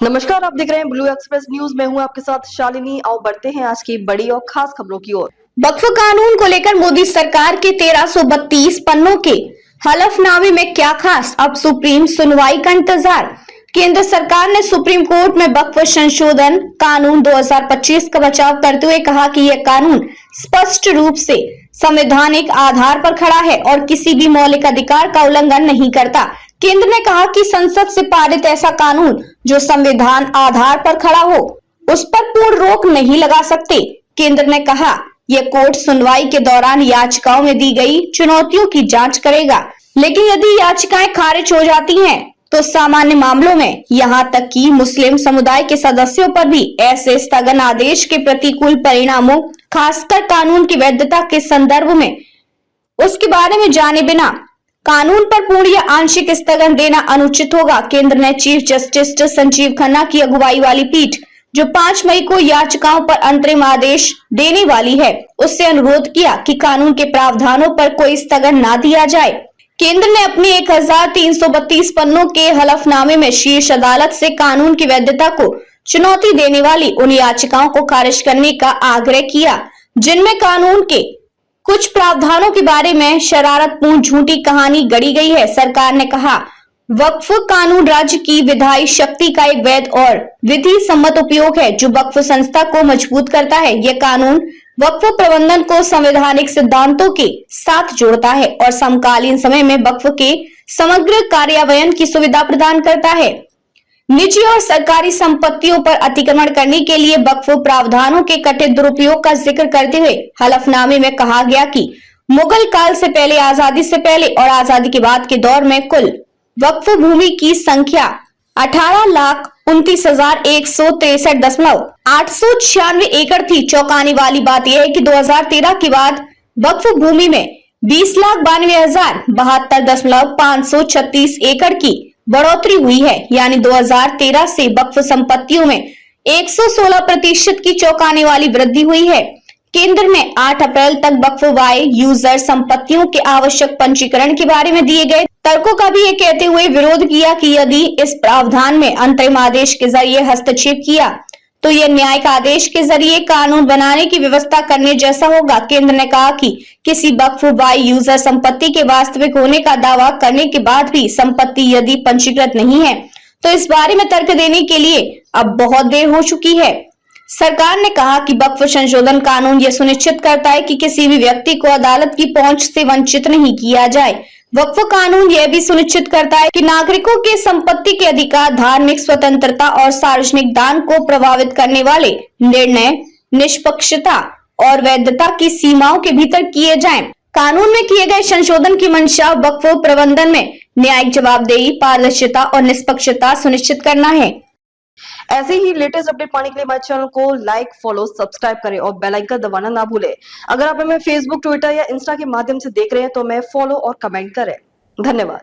नमस्कार, आप देख रहे हैं ब्लू एक्सप्रेस न्यूज। मैं हूं आपके साथ शालिनी। आओ बढ़ते हैं आज की बड़ी और खास खबरों की ओर। वक्फ कानून को लेकर मोदी सरकार के 1332 पन्नों के हलफनामे में क्या खास, अब सुप्रीम सुनवाई का इंतजार। केंद्र सरकार ने सुप्रीम कोर्ट में वक्फ संशोधन कानून 2025 का बचाव करते हुए कहा कि यह कानून स्पष्ट रूप से संवैधानिक आधार पर खड़ा है और किसी भी मौलिक अधिकार का उल्लंघन नहीं करता। केंद्र ने कहा कि संसद से पारित ऐसा कानून जो संविधान आधार पर खड़ा हो, उस पर पूर्ण रोक नहीं लगा सकते। केंद्र ने कहा यह कोर्ट सुनवाई के दौरान याचिकाओं में दी गई चुनौतियों की जांच करेगा, लेकिन यदि याचिकाएं खारिज हो जाती हैं, तो सामान्य मामलों में यहां तक कि मुस्लिम समुदाय के सदस्यों पर भी ऐसे स्थगन आदेश के प्रतिकूल परिणामों, खासकर कानून की वैधता के संदर्भ में, उसके बारे में जाने बिना कानून पर पूर्ण या आंशिक स्थगन देना अनुचित होगा। केंद्र ने चीफ जस्टिस संजीव खन्ना की अगुवाई वाली पीठ, जो 5 मई को याचिकाओं पर अंतरिम आदेश देने वाली है, उससे अनुरोध किया कि कानून के प्रावधानों पर कोई स्थगन ना दिया जाए। केंद्र ने अपने 1332 पन्नों के हलफनामे में शीर्ष अदालत से कानून की वैधता को चुनौती देने वाली उन याचिकाओं को खारिज करने का आग्रह किया जिनमें कानून के कुछ प्रावधानों के बारे में शरारतपूर्ण झूठी कहानी गढ़ी गई है। सरकार ने कहा वक्फ कानून राज्य की विधायी शक्ति का एक वैध और विधि सम्मत उपयोग है, जो वक्फ संस्था को मजबूत करता है। यह कानून वक्फ प्रबंधन को संवैधानिक सिद्धांतों के साथ जोड़ता है और समकालीन समय में वक्फ के समग्र कार्यान्वयन की सुविधा प्रदान करता है। निजी और सरकारी संपत्तियों पर अतिक्रमण करने के लिए वक्फ प्रावधानों के कथित दुरुपयोग का जिक्र करते हुए हलफनामे में कहा गया कि मुगल काल से पहले, आजादी से पहले और आजादी के बाद के दौर में कुल वक्फ भूमि की संख्या 18,29,163.896 एकड़ थी। चौंकाने वाली बात यह है कि 2013 के बाद वक्फ भूमि में 20,92,072.536 एकड़ की बढ़ोतरी हुई है, यानी 2013 से वक्फ संपत्तियों में 116% की चौंकाने वाली वृद्धि हुई है। केंद्र ने 8 अप्रैल तक वक्फ वाय यूजर संपत्तियों के आवश्यक पंजीकरण के बारे में दिए गए तर्कों का भी ये कहते हुए विरोध किया कि यदि इस प्रावधान में अंतरिम आदेश के जरिए हस्तक्षेप किया तो यह न्यायिक आदेश के जरिए कानून बनाने की व्यवस्था करने जैसा होगा। केंद्र ने कहा कि किसी वक्फ वाय यूजर संपत्ति के वास्तविक होने का दावा करने के बाद भी संपत्ति यदि पंजीकृत नहीं है, तो इस बारे में तर्क देने के लिए अब बहुत देर हो चुकी है। सरकार ने कहा कि वक्फ संशोधन कानून यह सुनिश्चित करता है कि किसी भी व्यक्ति को अदालत की पहुंच से वंचित नहीं किया जाए। वक्फ कानून यह भी सुनिश्चित करता है कि नागरिकों के संपत्ति के अधिकार, धार्मिक स्वतंत्रता और सार्वजनिक दान को प्रभावित करने वाले निर्णय निष्पक्षता और वैधता की सीमाओं के भीतर किए जाएं। कानून में किए गए संशोधन की मंशा वक्फ प्रबंधन में न्यायिक जवाबदेही, पारदर्शिता और निष्पक्षता सुनिश्चित करना है। ऐसे ही लेटेस्ट अपडेट पाने के लिए हमारे चैनल को लाइक, फॉलो, सब्सक्राइब करें और बेल आइकन दबाना ना भूलें। अगर आप हमें फेसबुक, ट्विटर या इंस्टा के माध्यम से देख रहे हैं तो हमें फॉलो और कमेंट करें। धन्यवाद।